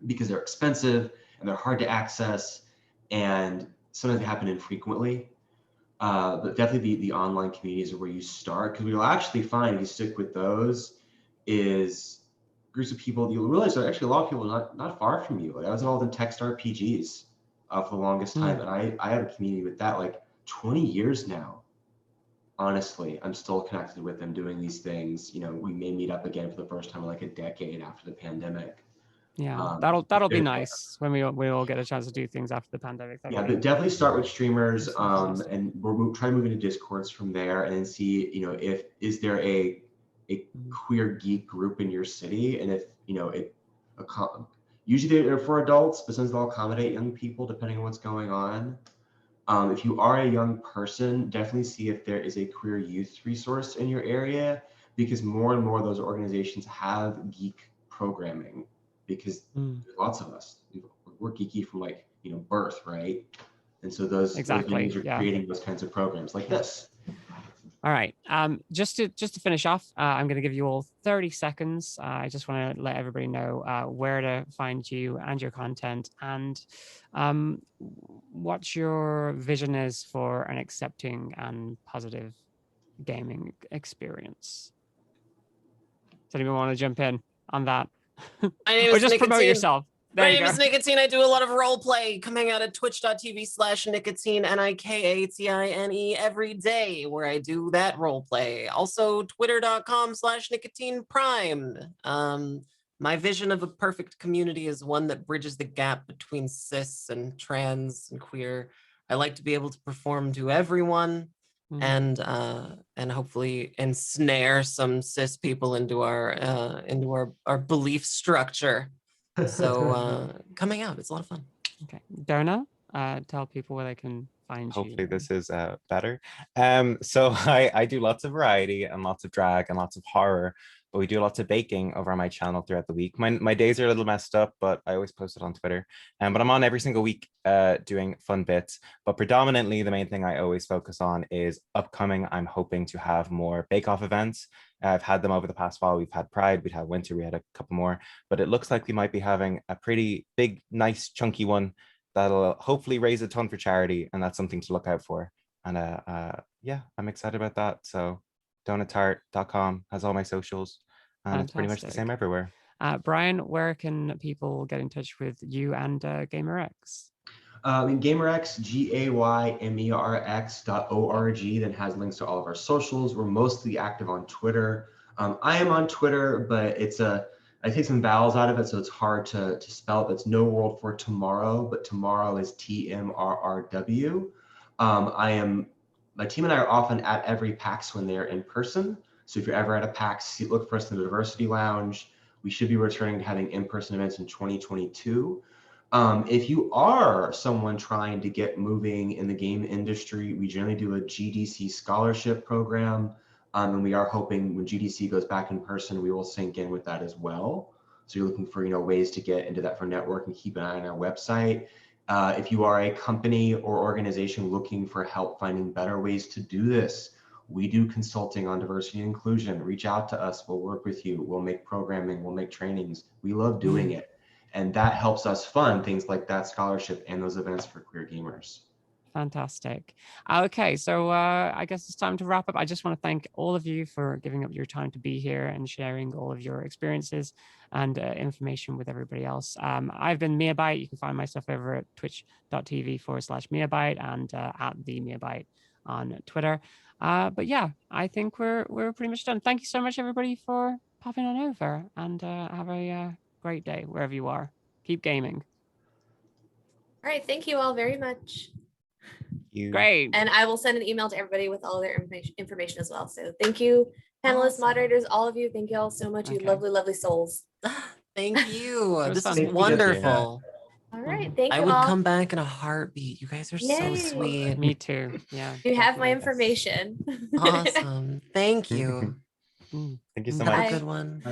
because they're expensive and they're hard to access, and sometimes they happen infrequently. But definitely the online communities are where you start, because what you'll actually find if you stick with those is groups of people you'll realize are actually a lot of people not far from you. Like I was involved in text RPGs for the longest time, and I have a community with that 20 years now. Honestly, I'm still connected with them doing these things. We may meet up again for the first time in a decade after the pandemic. Yeah, that'll be nice when we all get a chance to do things after the pandemic. But definitely start with streamers, and we'll try to move into Discords from there, and then see is there a queer geek group in your city, and if usually they're for adults, but sometimes they'll accommodate young people depending on what's going on. If you are a young person, definitely see if there is a queer youth resource in your area, because more and more of those organizations have geek programming, because there's lots of us. We're geeky from birth, right? And so those venues are creating those kinds of programs like this. All right. Just to finish off, I'm going to give you all 30 seconds. I just want to let everybody know where to find you and your content, and what your vision is for an accepting and positive gaming experience. Does anyone want to jump in on that? My name or is just Nicotine. Promote yourself. My name is Nicotine. I do a lot of role play coming out at twitch.tv/Nicotine, NIKATINE, every day, where I do that role play. Also, twitter.com/Nicotine Prime. My vision of a perfect community is one that bridges the gap between cis and trans and queer. I like to be able to perform to everyone, and hopefully ensnare some cis people into our belief structure. So coming out, it's a lot of fun. Okay, Dona, tell people where they can find you. Hopefully this is better. So I do lots of variety and lots of drag and lots of horror, but we do lots of baking over on my channel throughout the week. My days are a little messed up, but I always post it on Twitter. But I'm on every single week doing fun bits. But predominantly, the main thing I always focus on is upcoming. I'm hoping to have more bake-off events. I've had them over the past while. We've had Pride, we've had Winter, we had a couple more. But it looks like we might be having a pretty big, nice, chunky one that'll hopefully raise a ton for charity. And that's something to look out for. And yeah, I'm excited about that. So donatart.com has all my socials, and it's pretty much the same everywhere. Brian, where can people get in touch with you and GamerX? GamerX, GAYMERX.org, then has links to all of our socials. We're mostly active on Twitter. I am on Twitter, but I take some vowels out of it, so it's hard to spell. That's No World for Tomorrow, but tomorrow is TMRRW. My team and I are often at every PAX when they're in person. So if you're ever at a PAX, look for us in the Diversity Lounge. We should be returning to having in-person events in 2022. If you are someone trying to get moving in the game industry, we generally do a GDC scholarship program. And we are hoping when GDC goes back in person, we will sync in with that as well. So you're looking for, ways to get into that for networking, keep an eye on our website. If you are a company or organization looking for help finding better ways to do this, we do consulting on diversity and inclusion. Reach out to us, we'll work with you, we'll make programming, we'll make trainings. We love doing it. And that helps us fund things like that scholarship and those events for queer gamers. Fantastic. Okay, so I guess it's time to wrap up. I just want to thank all of you for giving up your time to be here and sharing all of your experiences and information with everybody else. I've been Miabyte. You can find my stuff over at twitch.tv/Miabyte and at the Miabyte on Twitter. But yeah, I think we're pretty much done. Thank you so much, everybody, for popping on over, and have a great day wherever you are. Keep gaming. All right, thank you all very much. Great. And I will send an email to everybody with all their information as well. So thank you, panelists, moderators, all of you. Thank you all so much, you lovely, lovely souls. Thank you. This is fun. wonderful. All right, thank you I would all. come back in a heartbeat. You guys are so sweet. Me too. Yeah. You have my information. Awesome. Thank you. Thank you so Have much. a good one. Bye.